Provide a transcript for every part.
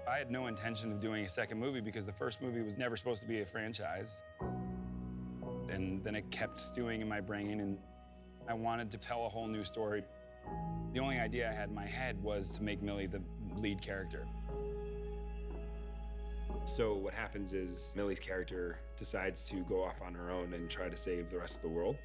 I had no intention of doing a second movie because the first movie was never supposed to be a franchise. And then it kept stewing in my brain, and I wanted to tell a whole new story. The only idea I had in my head was to make Millie the lead character. So what happens is Millie's character decides to go off on her own and try to save the rest of the world.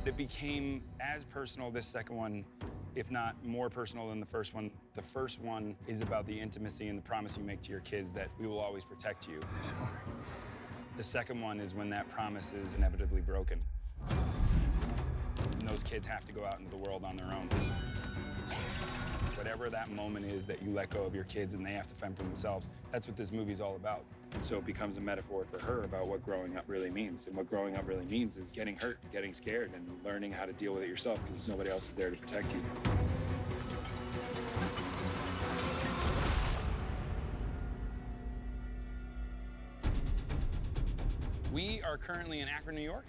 It became as personal, this second one, if not more personal than the first one. The first one is about the intimacy and the promise you make to your kids that we will always protect you. Sorry. The second one is when that promise is inevitably broken. And those kids have to go out into the world on their own. Whatever that moment is that you let go of your kids and they have to fend for themselves, that's what this movie's all about. And so it becomes a metaphor for her about what growing up really means. And what growing up really means is getting hurt, getting scared, and learning how to deal with it yourself because nobody else is there to protect you. We are currently in Akron, New York.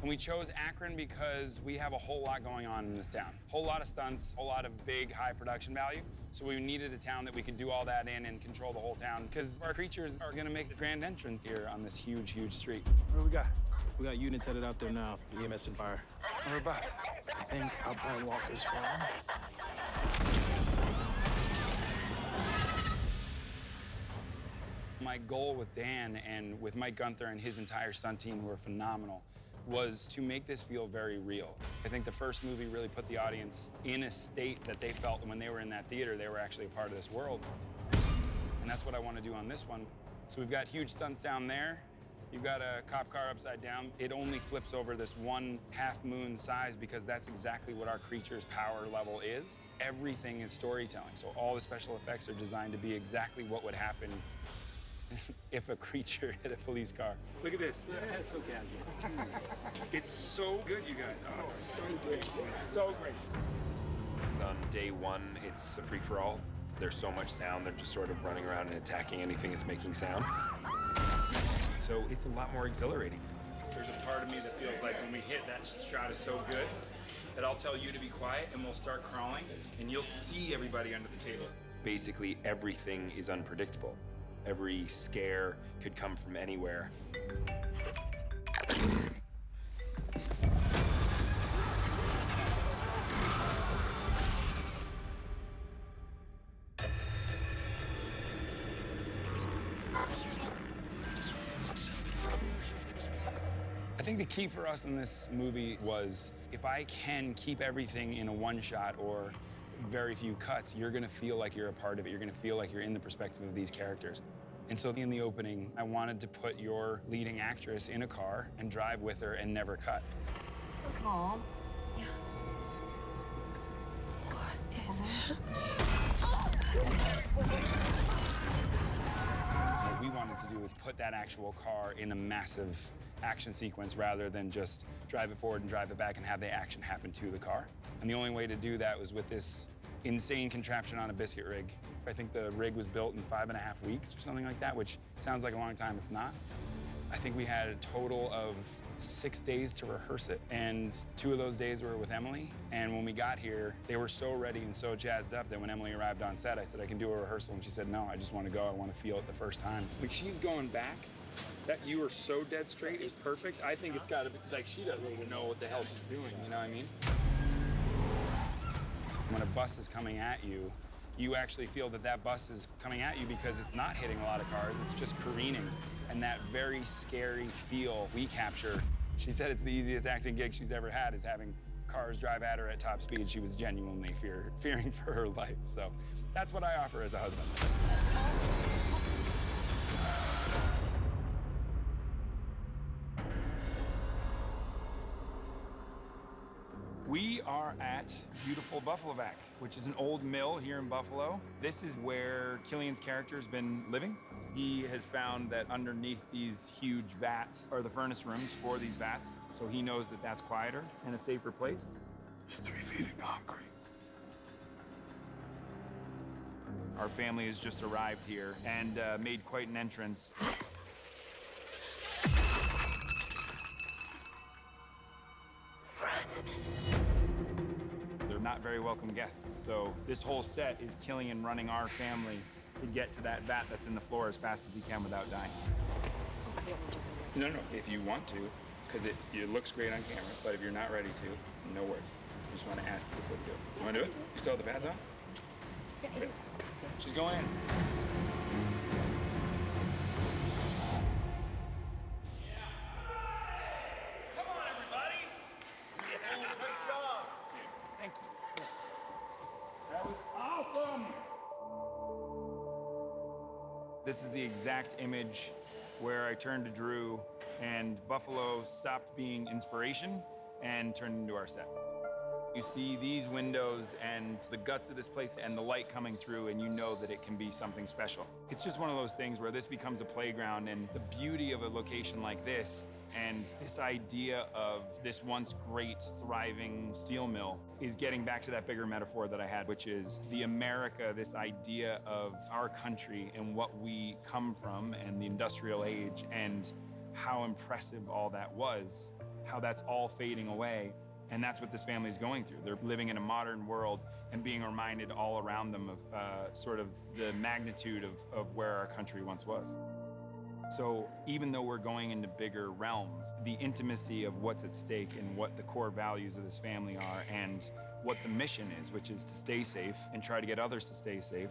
And we chose Akron because we have a whole lot going on in this town. A whole lot of stunts, a whole lot of big, high production value. So we needed a town that we could do all that in and control the whole town because our creatures are gonna make a grand entrance here on this huge, huge street. What do we got? We got units headed out there now, EMS and fire. Whereabouts? I think up by Walker's Farm. My goal with Dan and with Mike Gunther and his entire stunt team, who are phenomenal, was to make this feel very real. I think the first movie really put the audience in a state that they felt when they were in that theater, they were actually a part of this world. And that's what I want to do on this one. So we've got huge stunts down there. You've got a cop car upside down. It only flips over this 1/2 moon size because that's exactly what our creature's power level is. Everything is storytelling. So all the special effects are designed to be exactly what would happen if a creature hit a police car. Look at this. Yeah, it's so casual. It's so good, you guys. Oh, it's so great. It's so great. On day one, it's a free-for-all. There's so much sound, they're just sort of running around and attacking anything that's making sound. So it's a lot more exhilarating. There's a part of me that feels like when we hit, that shot is so good that I'll tell you to be quiet and we'll start crawling and you'll see everybody under the tables. Basically, everything is unpredictable. Every scare could come from anywhere. I think the key for us in this movie was if I can keep everything in a one shot or very few cuts, you're gonna feel like you're a part of it. You're gonna feel like you're in the perspective of these characters. And so in the opening, I wanted to put your leading actress in a car and drive with her and never cut. So calm. Yeah. What is happening? What we wanted to do is put that actual car in a massive action sequence rather than just drive it forward and drive it back and have the action happen to the car. And the only way to do that was with this insane contraption on a biscuit rig. I think the rig was built in 5.5 weeks or something like that, which sounds like a long time, it's not. I think we had a total of 6 days to rehearse it, and 2 of those days were with Emily. And when we got here, they were so ready and so jazzed up that when Emily arrived on set, I said, I can do a rehearsal, and she said, no, I just want to go, I want to feel it the first time. When she's going back, that you are so dead straight is perfect. I think it's got to be, like, she doesn't even know what the hell she's doing, you know what I mean? When a bus is coming at you, you actually feel that that bus is coming at you because it's not hitting a lot of cars, it's just careening. And that very scary feel we capture. She said it's the easiest acting gig she's ever had is having cars drive at her at top speed. She was genuinely fearing for her life. So that's what I offer as a husband. We are at beautiful Buffalovac, which is an old mill here in Buffalo. This is where Killian's character has been living. He has found that underneath these huge vats are the furnace rooms for these vats, so he knows that that's quieter and a safer place. There's 3 feet of concrete. Our family has just arrived here and made quite an entrance. welcome guests. So this whole set is killing and running our family to get to that vat that's in the floor as fast as he can without dying. No, if you want to, because it looks great on camera, but if you're not ready to, no worries. I just want to ask you before we do it. You want to do it? You still have the pads on? Yeah, I do. She's going in. Thank you. That was awesome! This is the exact image where I turned to Drew and Buffalo stopped being inspiration and turned into our set. You see these windows and the guts of this place and the light coming through, and you know that it can be something special. It's just one of those things where this becomes a playground, and the beauty of a location like this and this idea of this once great, thriving steel mill is getting back to that bigger metaphor that I had, which is the America, this idea of our country and what we come from and the industrial age and how impressive all that was, how that's all fading away. And that's what this family is going through. They're living in a modern world and being reminded all around them of sort of the magnitude of where our country once was. So even though we're going into bigger realms, the intimacy of what's at stake and what the core values of this family are and what the mission is, which is to stay safe and try to get others to stay safe,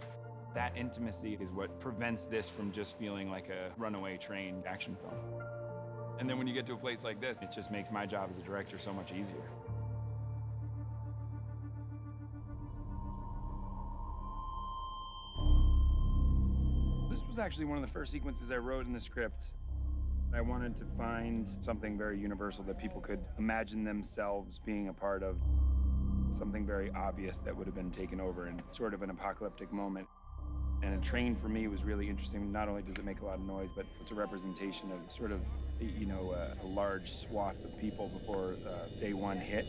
that intimacy is what prevents this from just feeling like a runaway train action film. And then when you get to a place like this, it just makes my job as a director so much easier. This was actually one of the first sequences I wrote in the script. I wanted to find something very universal that people could imagine themselves being a part of. Something very obvious that would have been taken over in sort of an apocalyptic moment. And a train for me was really interesting. Not only does it make a lot of noise, but it's a representation of sort of, you know, a large swath of people before day one hit.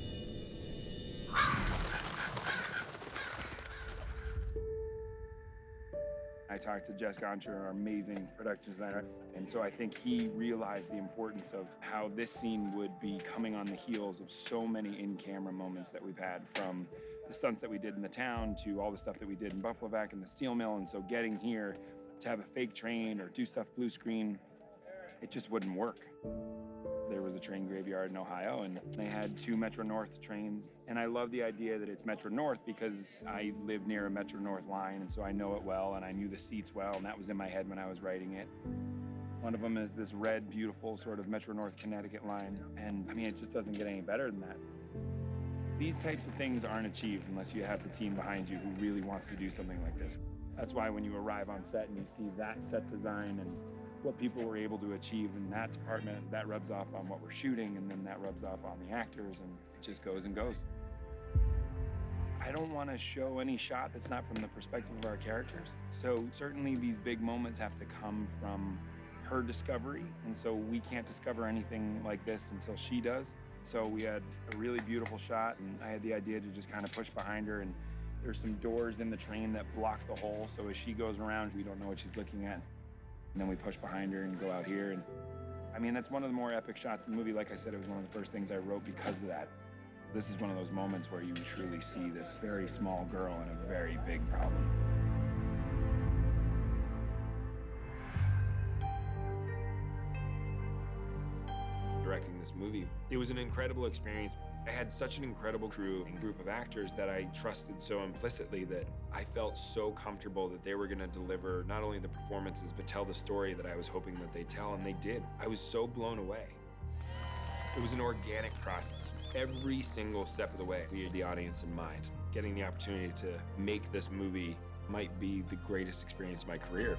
I talked to Jess Goncher, our amazing production designer, and so I think he realized the importance of how this scene would be coming on the heels of so many in-camera moments that we've had, from the stunts that we did in the town to all the stuff that we did in Buffalo Vac and the steel mill. And so getting here to have a fake train or do stuff blue screen, it just wouldn't work. There was a train graveyard in Ohio, and they had 2 Metro North trains. And I love the idea that it's Metro North because I live near a Metro North line, and so I know it well, and I knew the seats well, and that was in my head when I was writing it. One of them is this red, beautiful sort of Metro North Connecticut line, and I mean, it just doesn't get any better than that. These types of things aren't achieved unless you have the team behind you who really wants to do something like this. That's why when you arrive on set and you see that set design and what people were able to achieve in that department, that rubs off on what we're shooting, and then that rubs off on the actors, and it just goes and goes. I don't want to show any shot that's not from the perspective of our characters. So certainly these big moments have to come from her discovery, and so we can't discover anything like this until she does. So we had a really beautiful shot, and I had the idea to just kind of push behind her, and there's some doors in the train that block the hole, so as she goes around, we don't know what she's looking at. And then we push behind her and go out here. And I mean, that's one of the more epic shots in the movie. Like I said, it was one of the first things I wrote because of that. This is one of those moments where you truly see this very small girl in a very big problem. Directing this movie, it was an incredible experience. I had such an incredible crew and group of actors that I trusted so implicitly that I felt so comfortable that they were going to deliver not only the performances, but tell the story that I was hoping that they'd tell, and they did. I was so blown away. It was an organic process. Every single step of the way, we had the audience in mind. Getting the opportunity to make this movie might be the greatest experience of my career.